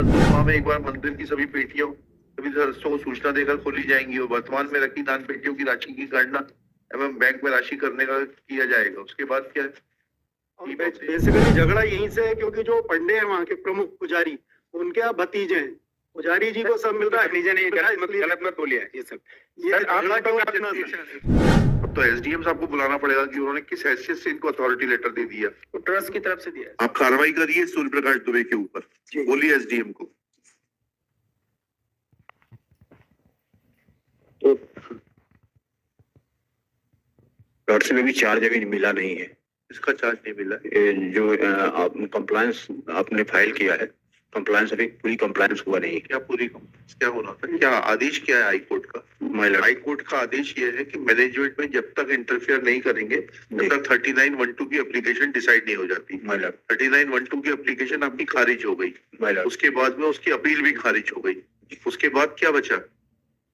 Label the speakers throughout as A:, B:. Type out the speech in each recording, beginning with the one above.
A: कुछ माह में एक बार मंदिर की सभी पेटियों सभी सदस्यों को सूचना देकर खोली जाएंगी और वर्तमान में रखी दान पेटियों की राशि की गणना एवं बैंक में राशि करने का किया जाएगा। उसके बाद क्या है?
B: बेसिकली झगड़ा यहीं से है क्योंकि जो पंडे हैं वहाँ के प्रमुख पुजारी, उनके यहाँ भतीजे हैं। पुजारी जी को सब मिल रहा है। भतीजे नहीं, गलत मत बोलिए ये सब। ये
A: अब तो एसडीएम साहब को बुलाना पड़ेगा कि उन्होंने किस हैसियत से इनको अथॉरिटी लेटर दे दिया।
B: तो ट्रस्ट की तरफ से दिया है।
A: आप कार्रवाई करिए सूर्य प्रकाश दुबे के ऊपर, बोलिए एसडीएम को।
C: तो ट्रस्ट में भी चार्ज अभी मिला नहीं है।
A: इसका चार्ज नहीं मिला?
C: जो कंप्लायंस आपने फाइल किया है, कंप्लायंस अभी पूरी कंप्लायंस हुआ नहीं है।
A: क्या पूरी कंप्लायंस क्या होना था? क्या आदेश क्या है हाई कोर्ट का? हाई कोर्ट का आदेश ये है कि मैनेजमेंट में जब तक इंटरफेयर नहीं करेंगे तब तक 3912 की एप्लीकेशन डिसाइड नहीं हो जाती। 3912 की एप्लीकेशन आपकी खारिज हो गई, उसके बाद में उसकी अपील भी खारिज हो गई। उसके बाद क्या बचा?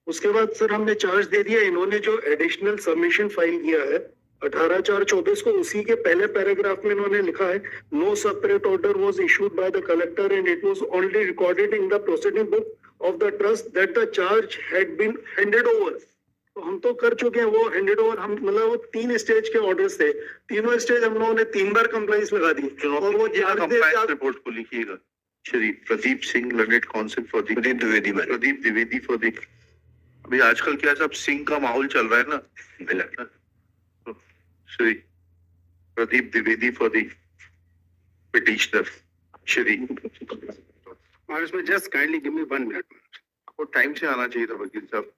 B: उसके बाद सर हमने चार्ज दे दिया। इन्होंने जो एडिशनल सबमिशन फाइल किया है 18/4/24 को, उसी के पहले पैराग्राफ में इन्होंने लिखा है no separate order was issued by the collector and it was only recorded in the proceeding book of the trust that the charge had been handed over. तो हम तो कर चुके हैं वो हैंडेड ओवर। हम मतलब वो 3 स्टेज के ऑर्डर्स थे, तीनों स्टेज हम लोगों ने 3 बार कंप्लाइंस लगा दी।
A: और वो कंप्लाइंस रिपोर्ट को लिखिएगा। Shri Pradeep Singh learned council for the Pradeep Dwivedi for the. अभी आजकल क्या सब सिंह का माहौल चल रहा है ना। Shri Pradeep Dwivedi for the petitioner Shri.
B: इसमें just kindly give me 1 minute.
A: आपको टाइम से आना चाहिए था वकील साहब।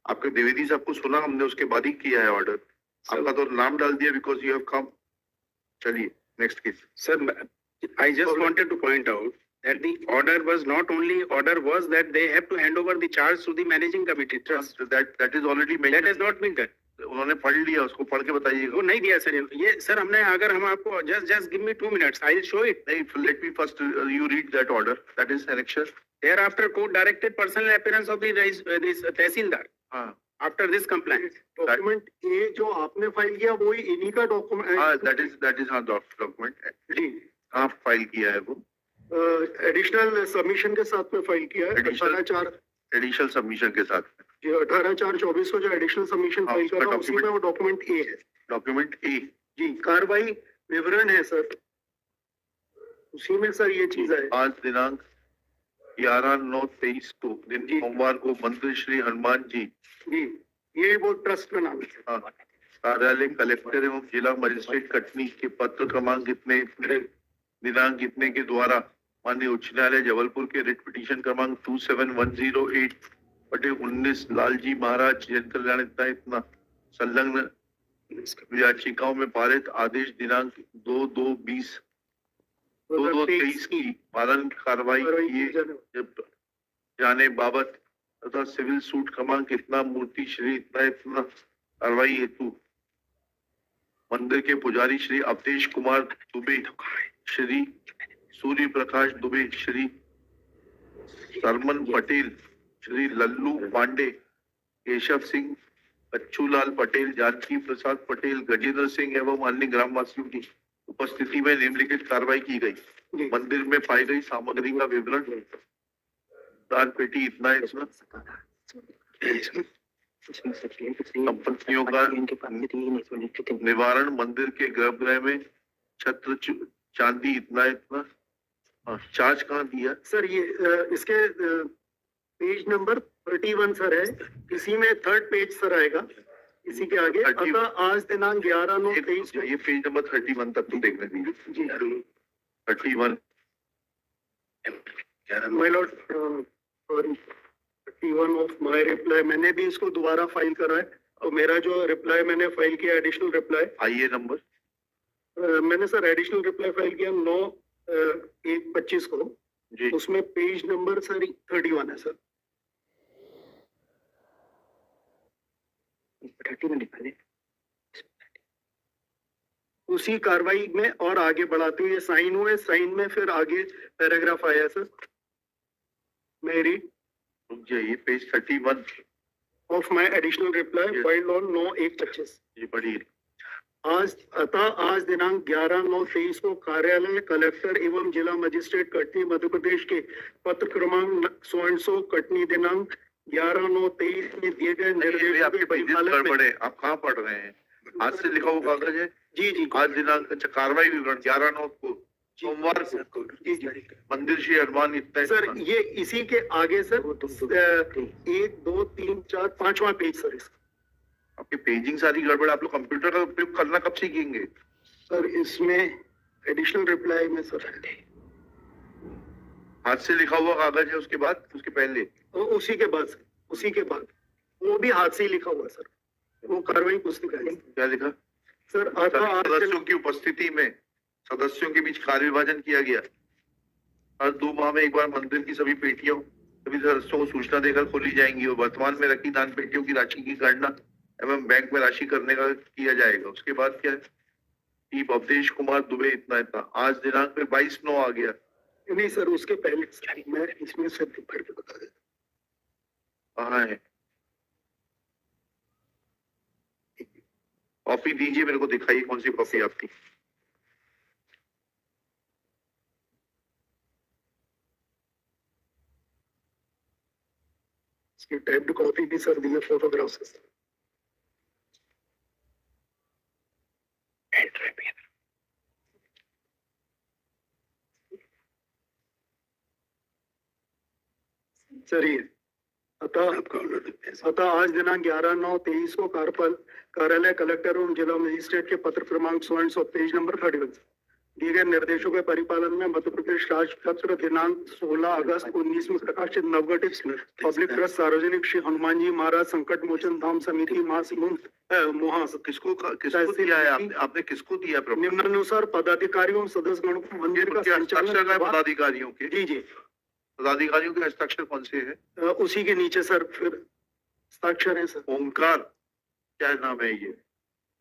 A: आपके द्विवेदी साहब को सुना हमने, उसके बाद ही किया है ऑर्डर। आपका तो नाम डाल दिया बिकॉज यू हैव कम। चलिए next case.
B: Sir I just wanted to point out that the order was not only order was that they have to hand over the charge to the managing committee trust.
A: That is already made.
B: That has not been done.
A: उन्होंने पढ़ लिया, उसको पढ़ के बताइएगा।
B: वो नहीं दिया सर ये। सर हमने अगर हम आपको just give me 2 minutes, I will show it.
A: नहीं, let me first you read that order. That is annexure.
B: Thereafter court directed personal appearance of the this तहसीलदार.
A: हाँ.
B: After this complaint. Document ये जो आपने file किया वो ही इन्हीं का document.
A: हाँ, that is हाँ डॉक्यूमेंट। जी हाँ फाइल किया है वो।
B: एडिशनल सबमिशन के साथ में फाइल किया है। 18/4
A: एडिशनल सबमिशन के साथ
B: जी 18/4/24 को जो एडिशनल सबमिशन फाइल कर रहा हूँ उसी में वो डॉक्यूमेंट ए है।
A: डॉक्यूमेंट ए जी
B: कार्रवाई विवरण है सर, उसी में सर ये चीज है।
A: आज दिनांक 11/9/23 को दिन सोमवार को मंदिर श्री हनुमान जी
B: ये वो ट्रस्ट का नाम है।
A: कार्यालय कलेक्टर एवं जिला मजिस्ट्रेट कटनी के पत्र क्रमांक इतने दिनांक इतने के द्वारा माननीय उच्च न्यायालय जबलपुर के रिट पिटीशन क्रमांक 27108/19 लालजी महाराज जन कल्याण इतना संलग्न याचिकाओं में पारित आदेश दिनांक 2/2/20 की पालन कार्रवाई किए जाने बाबत तथा सिविल सूट क्रमांक इतना मूर्ति श्री इतना कार्रवाई हेतु मंदिर के पुजारी श्री अवधेश कुमार दुबे, श्री सूर्य प्रकाश दुबे, श्री सरमन पटेल, श्री लल्लू पांडे, केशव सिंह, अच्छूलाल पटेल, जानकी प्रसाद पटेल, गजेंद्र सिंह एवं अन्य ग्रामवासियों की उपस्थिति में निम्नलिखित कार्रवाई की गई। मंदिर में पाई गई सामग्री का विवरण, दान पेटी इतना संपत्तियों का निवारण, मंदिर के गर्भगृह में छत्र चांदी इतना। चार्ज कहाँ दिया
B: सर? ये इसके पेज नंबर 31 सर है, इसी में 3rd पेज सर आएगा इसी के आगे। अतः आज दिनांक 11/9/23
A: ये पेज नंबर 31 तक तो देखने दीजिए जी। 31
B: my Lord 31 of my reply मैंने भी इसको दोबारा फाइल करा है और मेरा जो रिप्लाई मैंने फाइल किया एडिशनल रिप्लाई
A: आइए नंबर
B: मैंने सर एडिशनल रिप्लाई फाइल किया 9/1/25 को जी। उसमें पेज नंबर सर 31 है सर। 31 लिखा है उसी कार्रवाई में और आगे बढ़ाते हुए साइन हुए, साइन में फिर आगे पैराग्राफ आया सर। मेरी
A: ये page 31
B: of my additional reply filed on 9/1/25।
A: ये पढ़िए।
B: आज दिनांक 11/9/23 को कार्यालय कलेक्टर एवं जिला मजिस्ट्रेट कटनी मध्य प्रदेश के पत्र क्रमांक सो कटनी दिनांक 11/9/23 में दिए गए
A: ये
B: निर्देशों
A: आपके
B: के
A: पेजेस
B: परिपालन में
A: गड़बड़ है, आप कहाँ पढ़ रहे हैं? आज से लिखा हुआ कागज है,
B: जी
A: आज दिनांक, अच्छा, कार्रवाई विवरण 11/9 को सोमवार को
B: जी
A: मंदिर श्री हनुमान इतना
B: सर, ये इसी के आगे सर 1 2 3 4 5वां पेज सर इसका।
A: आपकी पेजिंग सारी गड़बड़। आप लोग कंप्यूटर का उपयोग करना कब सीखेंगे?
B: सर इसमें एडिशनल रिप्लाई में सर
A: हाथ से लिखा हुआ कागज है, उसके बाद उसके पहले
B: उसी के बाद सर, उसी के बाद वो भी हाथ से ही लिखा हुआ सर, वो कार्रवाई पुस्तिका है
A: क्या लिखा?
B: सर। आज
A: सदस्यों की उपस्थिति में सदस्यों के बीच कार्य विभाजन किया गया। हर 2 माह में एक बार मंदिर की सभी पेटियों सभी सदस्यों को सूचना देकर खोली जाएंगी और वर्तमान में रखी दान पेटियों की राशि की गणना एवं बैंक में राशि करने का किया जाएगा। उसके बाद क्या है? चीफ अवधेश कुमार दुबे इतना आज दिनांक में 22/9 आ गया।
B: नहीं सर, उसके पहले मैं इसमें से पढ़ के बता देता।
A: कहाँ है कॉपी? दीजिए मेरे को, दिखाइए कौन सी कॉपी आपकी।
B: इसकी टाइप्ड कॉपी भी सर दी है, फोटोग्राफ से। चलिए, अतः आज दिनांक 11/9/23 को कार्यालय कलेक्टर एवं जिला मजिस्ट्रेट के पत्र क्रमांक 100 पेज नंबर 31 दिए गए निर्देशों के परिपालन में मध्य प्रदेश राजपत्र दिनांक 16 अगस्त 19 में प्रकाशित नवगठित पब्लिक ट्रस्ट सार्वजनिक श्री हनुमान जी महाराज संकट मोचन धाम समिति मोहा
A: किसको दिया है आपने किसको दिया?
B: निम्नानुसार पदाधिकारियों सदस्यगण को मंदिर का संचालन
A: पदाधिकारियों के,
B: जी
A: पदाधिकारियों के हस्ताक्षर कौन से है?
B: उसी के नीचे सर फिर हस्ताक्षर है सर।
A: ओमकार क्या नाम है ये?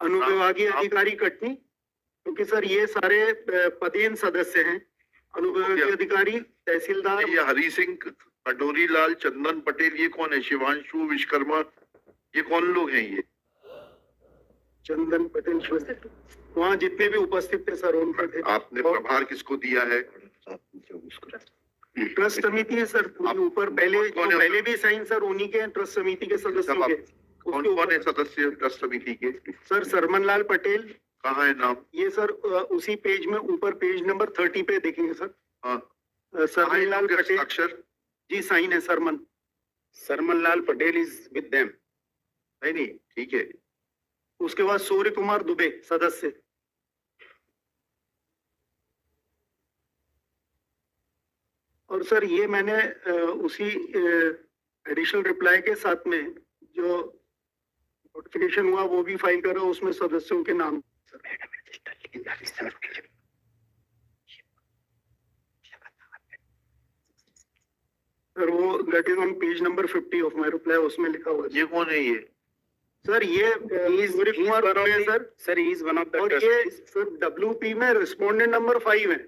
B: अनुविभागीय अधिकारी कटनी, क्योंकि सर ये सारे पदेन सदस्य हैं। अनुविभागीय अधिकारी, तहसीलदार,
A: ये हरी सिंह, कटोरी लाल, चंदन पटेल, ये कौन है? शिवांशु विश्वकर्मा, ये कौन लोग हैं? ये
B: चंदन पटेल वहाँ जितने भी उपस्थित थे सर उन पर थे।
A: आपने प्रभार किसको दिया है?
B: ट्रस्ट समिति है सर, ऊपर पहले भी साइन सर उन्हीं के ट्रस्ट समिति के सदस्यों के।
A: कौन है सदस्य ट्रस्ट समिति के?
B: सर सरमन लाल पटेल।
A: कहाँ है नाम?
B: ये सर उसी पेज में ऊपर पेज नंबर 30 पे देखेंगे सर।
A: हाँ,
B: सरमन लाल पटेल
A: अक्षर
B: जी साइन है। सरमन लाल पटेल इज विद देम।
A: नहीं ठीक है।
B: उसके बाद सूर्य कुमार दुबे सदस्य। और सर ये मैंने उसी एडिशनल रिप्लाई के साथ में जो नोटिफिकेशन हुआ वो भी फाइल करा, उसमें सदस्यों के नाम। सर वो that is on page number 50 of my reply, उसमें लिखा हुआ है।
A: ये कौन है ये?
B: सर ये सूर्य कुमार दुबे है sir he is one of the. और ये सर WP में रिस्पोंडेंट नंबर 5 है।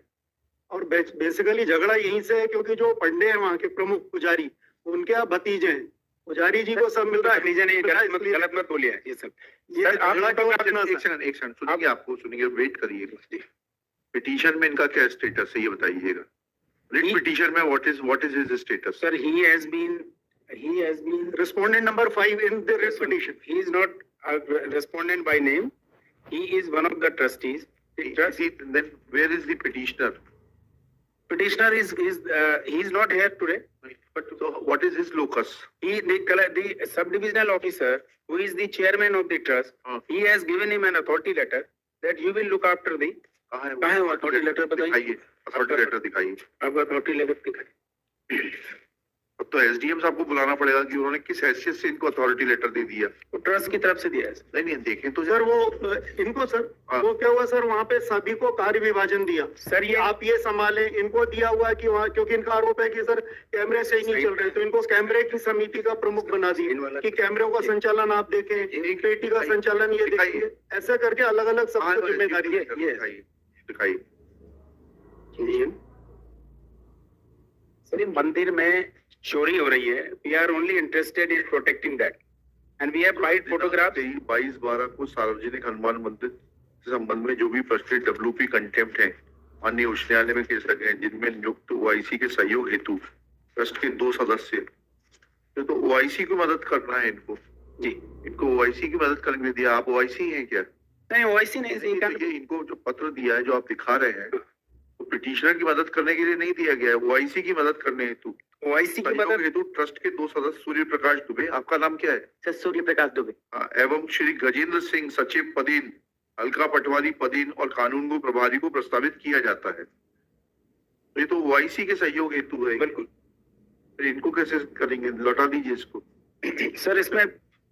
B: और बेसिकली झगड़ा यहीं से है, क्योंकि जो पंडे हैं वहाँ के प्रमुख पुजारी, उनके आप भतीजे हैं। पुजारी जी को सब मिल रहा है। भतीजे नहीं, गलत मत बोलिए। ये सब ये
A: एक सेकंड सुनिए, आपको सुनिए, वेट करिए। पिटीशन में इनका क्या स्टेटस है ये बताइएगा। रिट पिटीशन में what is his status?
B: Sir he has been respondent number 5 in the writ petition. He is not a respondent by name. He is one of the trustees.
A: Then where is the petitioner?
B: Petitioner is he is not here today.
A: But so what is his locus?
B: The subdivisional officer, who is the chairman of the trust, he has given him an authority letter that you will look after the.
A: कहाँ है
B: authority letter? बताइए।
A: authority letter दिखाइए।
B: अब authority letter दिखाइए।
A: अब तो SDM साहब को बुलाना पड़ेगा कि उन्होंने किस हैसियत से इनको अथॉरिटी लेटर दे दिया।
B: वो ट्रस्ट की तरफ से दिया है।
A: नहीं देखें तो
B: सर वो इनको सर वो क्या हुआ सर, वहाँ पे सभी को कार्य विभाजन दिया सर। ये आप ये संभाले, इनको दिया हुआ है कि वहाँ, क्योंकि इनका आरोप है कि सर कैमरे सही नहीं चल रहे, तो इनको कैमरे की समिति का प्रमुख बना दिया कि कैमरों का संचालन आप देखें, पेटी का संचालन ये देखिए, ऐसे करके अलग अलग सबको जिम्मेदारी
A: दिखाइए।
B: सर मंदिर में चोरी हो रही है। We are only interested in protecting that, and we have filed photographs।
A: 22/12 को सार्वजनिक हनुमान मंदिर संबंध में जो भी प्रस्तुत डब्ल्यूपी कंटेम्प्ट है माननीय उच्च न्यायालय में केस लगे हैं जिनमें नियुक्त ओआईसी के सहयोग हेतु ट्रस्ट के 2 सदस्य, तो ओआईसी को मदद करना है इनको
D: जी।
A: इनको ओआईसी की मदद करने दिया। आप ओआईसी हैं क्या?
D: नहीं ओआईसी नहीं,
A: ये इनको जो पत्र दिया है जो आप दिखा रहे हैं तो पिटिशनर की मदद करने के लिए नहीं दिया गया है, ओआईसी की मदद करने हेतु।
D: ओआईसी की मदद
A: हेतु ट्रस्ट के 2 सदस्य सूर्य प्रकाश दुबे, आपका नाम क्या है?
D: सर सूर्य प्रकाश दुबे,
A: एवं श्री गजेंद्र सिंह सचिव पदीन, अलका पटवारी पदीन और कानून को प्रभारी को प्रस्तावित किया जाता है। तो ये तो ओआईसी के सहयोग हेतु है।
D: बिल्कुल।
A: तो इनको कैसे करेंगे? लौटा दीजिए इसको।
D: सर इसमें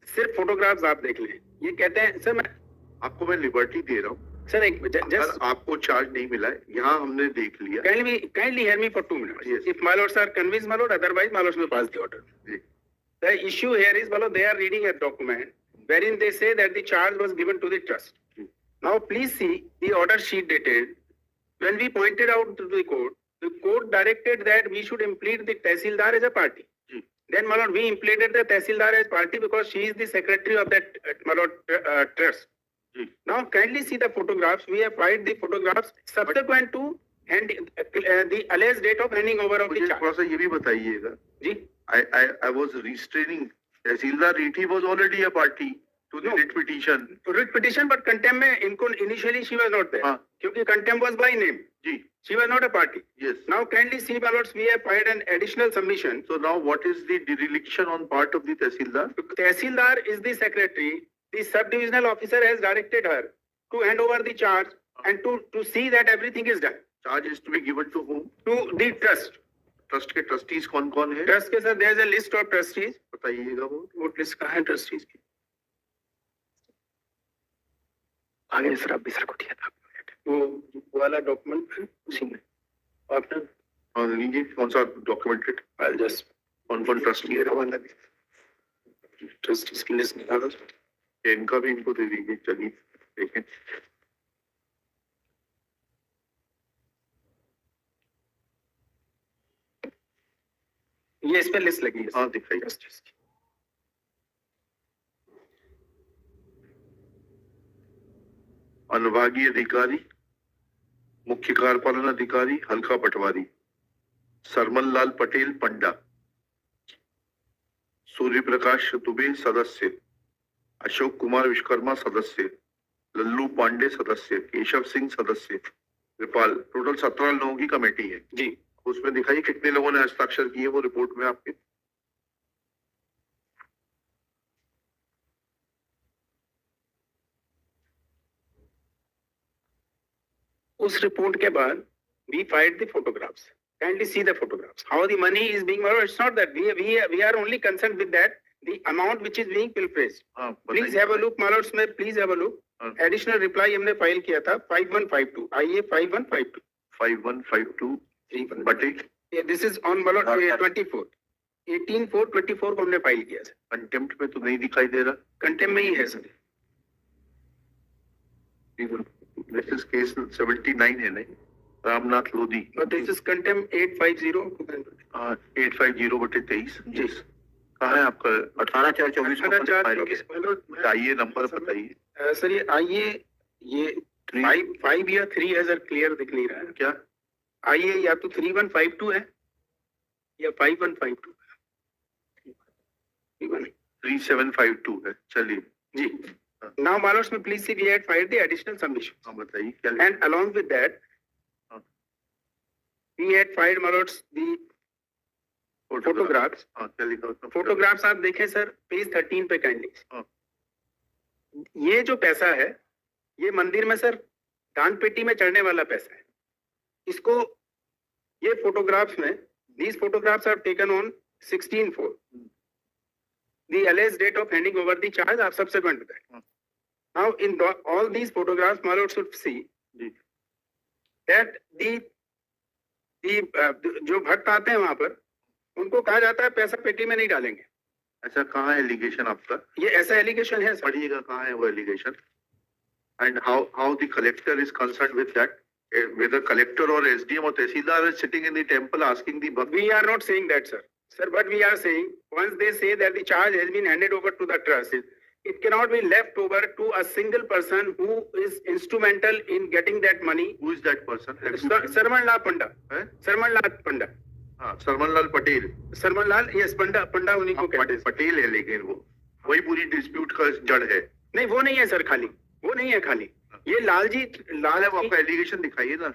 D: सिर्फ फोटोग्राफ्स आप देख लें। ये कहते हैं सर, मैं
A: आपको मैं लिबर्टी दे रहा हूँ
D: सर एक
A: अगर
D: जस्ट
A: आपको चार्ज नहीं मिला है, यहाँ हमने देख लिया।
D: kindly hear me for 2 minutes.
A: Yes.
D: If my lords are convinced, my lord, otherwise my lords will pass the order.
A: Ji.
D: The issue here is, my lord, they are reading a document wherein they say that the charge was given to the trust. Now please see the order sheet dated. When we pointed out to the court directed that we should implead the Tehsildar as a party.
A: Ji.
D: Then, my lord, we impleaded the Tehsildar as party because she is the secretary of that, my lord, trust.
A: Ji.
D: Now, kindly see the photographs. We have filed the photographs subsequent to the alleged date of handing over of the
A: मुझे
D: charge.
A: थोड़ा सा ये भी बताइएगा।
D: जी,
A: I was restraining Tehsildar Rethi was already a party to the
D: No.
A: writ petition.
D: writ petition, but contempt में इनको initially she was not there.
A: हाँ।
D: क्योंकि contempt was by name.
A: जी।
D: She was not a party.
A: Yes.
D: Now, kindly see, my lords, we have filed an additional submission.
A: So now what is the dereliction on part of the Tehsildar?
D: Tehsildar is the secretary. The sub-divisional officer has directed her to hand over the charge and to see that everything is done.
A: Charge is to be given to whom?
D: To the trust.
A: Trust के trustees कौन कौन है?
D: Trust के साथ there is a list of trustees.
A: बताइएगा वो
D: list कहाँ है trustees की? आगे सर आप भी सर को दिया था वो वाला डॉक्यूमेंट उसी में आपने
A: और लीजिए कौन सा डॉक्यूमेंटेड
D: I'll just
A: कौन कौन ट्रस्टी है?
D: वाला trustees की लिस्ट निकालो.
A: इनका भी इनको दे दीजिए। चलिए देखें।
D: ये इस पे लिस्ट लगी है.
A: हाँ दिखाइए।
D: trustees की.
A: अनुभागीय अधिकारी, मुख्य कार्यपालन अधिकारी हल्का पटवारी, सरमन लाल पटेल पंडा, सूर्य प्रकाश दुबे सदस्य, अशोक कुमार विश्वकर्मा सदस्य, लल्लू पांडे सदस्य, केशव सिंह सदस्य, कृपाल। टोटल 17 लोगों की कमेटी है।
D: जी.
A: उसमें दिखाइए कितने लोगों ने हस्ताक्षर किए वो रिपोर्ट में आपके।
D: उस रिपोर्ट के बाद we filed the photographs. Kindly see the photographs. How the money is being borrowed. It's not that we are only concerned with that. The amount which is being pilferaged.
A: हाँ,
D: Please have a look, my lords. Please have a look.
A: हाँ.
D: Additional reply हमने file किया था 5152. आइए 5152.
A: 5152 बटे
D: Yeah, this is on my lord 24. 18/4/24 को हमने file किया सर.
A: कंटेम्प्ट में तो नहीं दिखाई दे रहा।
D: कंटेम्प्ट में ही है सर.
A: दिस इज केस 79 है नहीं? Ramnath Lodhi.
D: But this is contempt 850.
A: 850/23। जी। कहाँ है आपका?
C: 18/4/24 को फाइल किया।
A: बताइए नंबर बताइए।
D: सर ये आइए ये 5 या 3 है सर, क्लियर दिख नहीं रहा है.
A: क्या?
D: आइए या तो 3152 है या 5152 है.
A: 3752 है। चलिए
D: जी. Now, my lords, please see, we had filed the additional submission.
A: हाँ बताइए क्या?
D: And along with that, we had filed, my lords, the photographs.
A: हाँ क्या लिखा उसमें?
D: Photographs आप देखें सर पेज 13 पे kindly.
A: हाँ।
D: ये जो पैसा है ये मंदिर में सर दान पेटी में चढ़ने वाला पैसा है. इसको ये फोटोग्राफ्स में these photographs are taken on 16/4. The alleged date of handing over the charge are subsequent to that. Now, in all these photographs, my lord should see that जो भक्त आते हैं वहां पर उनको कहा जाता है पैसा पेटी में नहीं डालेंगे.
A: ऐसा कहाँ है एलिगेशन आपका?
D: ये ऐसा एलिगेशन है सर.
A: पढ़िएगा कहाँ है वो allegation? And how the collector is concerned with that? Whether collector or SDM or Tehsildar is sitting in the temple asking the bhakt.
D: We are not saying that, sir. Sir, but we are saying once they say that the charge has been handed over to the trust, it cannot be left over to a single person who is instrumental in getting that money.
A: Who is that person?
D: Sarman Lal Panda.
A: है?
D: Sarman Lal Panda.
A: हाँ, सरमन लाल Patel.
D: Sarman Lal, yes, पंडा उन्हीं को कहते हैं।
A: पटेल है, लेकिन वो वही पूरी डिस्प्यूट का जड़ है।
D: नहीं, वो नहीं है सर, खाली वो नहीं है, खाली ये लालजी लाल
A: वो आपका एलिगेशन दिखाइए ना।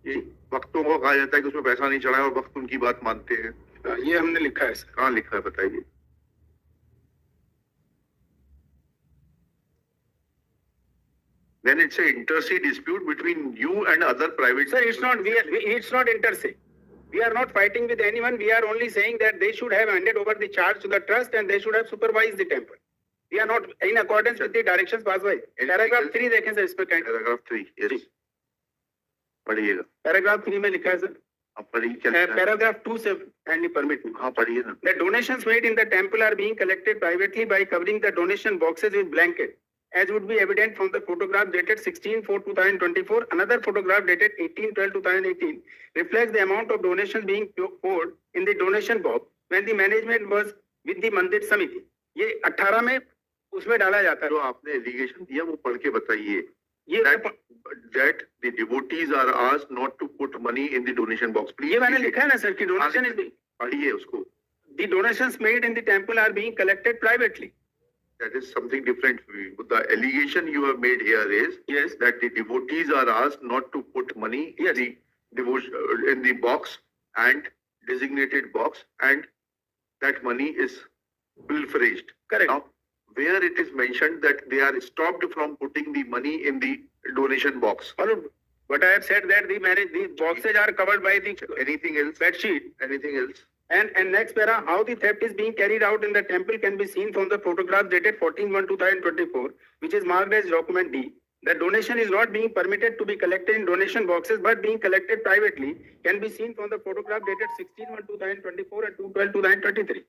A: ये वक्तों को कहा जाता है कि उसमें पैसा नहीं चढ़ा है और वक्त उनकी बात मानते हैं।
D: ये हमने लिखा है सर।
A: कहाँ लिखा है बताइए। Then it's a inter-se dispute between you and other private.
D: Sir, it's not inter-se. We are not fighting with anyone. We are only saying that they should have handed over the charge to the trust and they should have supervised the temple. We are not in accordance with the directions passed by. Paragraph 3 देखें sir इसमें क्या।
A: Paragraph 3, yes. पढ़िएगा।
D: Paragraph 3 में लिखा है sir.
A: आप पढ़िए क्या लिखा है?
D: Paragraph 2 से kindly permit me.
A: हाँ पढ़िए ना।
D: The donations made in the temple are being collected privately by covering the donation boxes with blanket, as would be evident from the photograph dated 16/4/2024. Another photograph dated 18/12/2018 reflects the amount of donations being poured in the donation box when the management was with the Mandir Samiti. ये 18 में उसमें डाला जाता है।
A: जो आपने allegation दिया वो पढ़ के बताइए।
D: ये
A: That the devotees are asked not to put money in the donation box. Please.
D: ये मैंने लिखा है ना सर कि donation is
A: पढ़िए उसको।
D: the donations made in the temple are being collected privately.
A: That is something different. The allegation you have made here is
D: Yes.
A: that the devotees are asked not to put money
D: Yes.
A: in the devotion in the box and designated box, and that money is pilferaged.
D: Correct.
A: Now, where it is mentioned that they are stopped from putting the money in the donation box.
D: But I have said that the boxes are covered by the
A: Anything else?
D: bed sheet.
A: Anything else?
D: And next para, how the theft is being carried out in the temple can be seen from the photograph dated 14/1/2024, which is marked as document D. The donation is not being permitted to be collected in donation boxes, but being collected privately, can be seen from the photograph dated 16/1/2024 and 2/12/2023.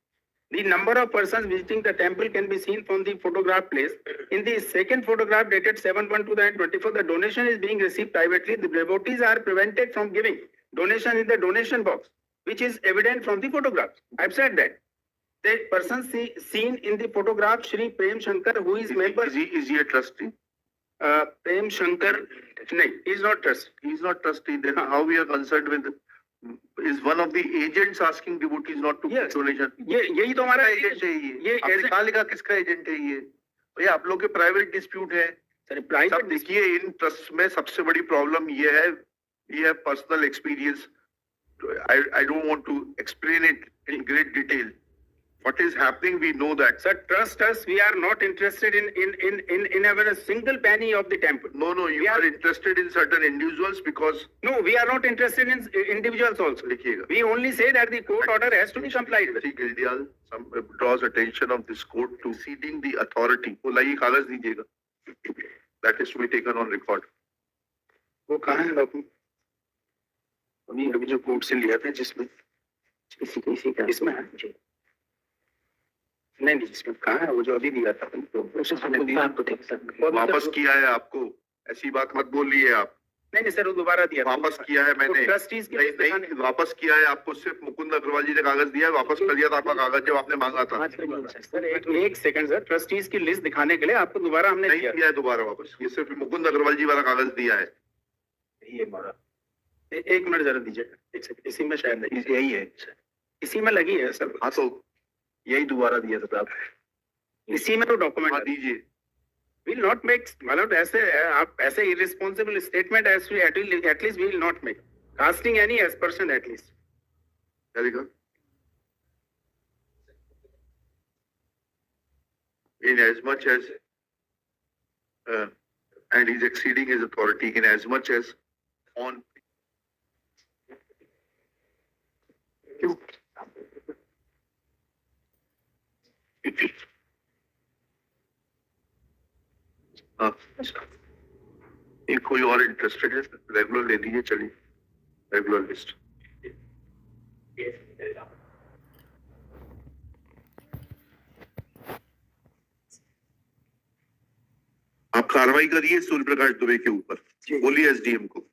D: The number of persons visiting the temple can be seen from the photograph place. In the second photograph dated 7/1/2024, the donation is being received privately. The devotees are prevented from giving donation in the donation box, which is evident from the photographs. I've said that. The person seen in the photograph, Shri Prem Shankar, who is member.
A: Is he a trustee?
D: Prem Shankar, no, he is not trustee.
A: He is not trustee. Then how we are concerned with? Is one of the agents asking devotees not to
D: Yes.
A: donation?
D: यही तो हमारा
A: agent है
D: ये
A: ये। आपने
D: agent-
A: कहा लिखा किसका एजेंट है ये? भैया आप लोग के प्राइवेट डिस्प्यूट है।
D: Sorry,
A: सब
D: private
A: देखिए, इन ट्रस्ट में सबसे बड़ी प्रॉब्लम ये है, ये है personal experience. I don't want to explain it in great detail. What is happening, we know that.
D: Sir, trust us. We are not interested in having a single penny of the temple.
A: No, you
D: We
A: are
D: are-
A: interested in certain individuals because
D: No, we are not interested in individuals also.
A: देखिएगा,
D: We only say that the court order has to be complied with.
A: Shri Gildial draws attention of this court to ceding the authority. वो लाइए कागज दीजिएगा. That is to be taken on record.
D: वो कहाँ है बाबू? अभी जो कोर्ट से लिया था जिसमें इसी का इसमें है नहीं इसमें कहाँ है वो जो अभी दिया था
A: वापस किया है आपको, ऐसी बात मत बोलिए आप।
D: नहीं सर वो दोबारा दिया
A: वापस किया है मैंने।
D: ट्रस्टीज
A: नहीं, वापस किया है आपको। सिर्फ मुकुंद अग्रवाल जी ने कागज दिया है, वापस कर दिया था आपका कागज जब आपने मांगा था।
D: सर एक सेकंड सर, ट्रस्टीज की लिस्ट दिखाने के लिए आपको दोबारा हमने
A: नहीं
D: दिया
A: दिया है दोबारा वापस, ये सिर्फ मुकुंद अग्रवाल जी वाला कागज दिया है।
D: ये हमारा एक मिनट जरा दीजिए, एक सेकंड, इसी में शायद
C: यही है,
D: इसी में लगी है सर।
A: हाँ तो
C: यही दोबारा दिया था आप।
D: इसी में तो
A: हाँ
D: डॉक्यूमेंट
A: दीजिए।
D: will not make मतलब ऐसे आप ऐसे irresponsible statement as we at least we will not make casting any aspersion at least.
A: क्या लिखा? In as much as and he's exceeding his authority in as much as on एक कोई और interested है, रेगुलर ले लीजिए, चलिए regular list. आप कार्रवाई करिए सूर्य प्रकाश दुबे के ऊपर, बोलिए एसडीएम को।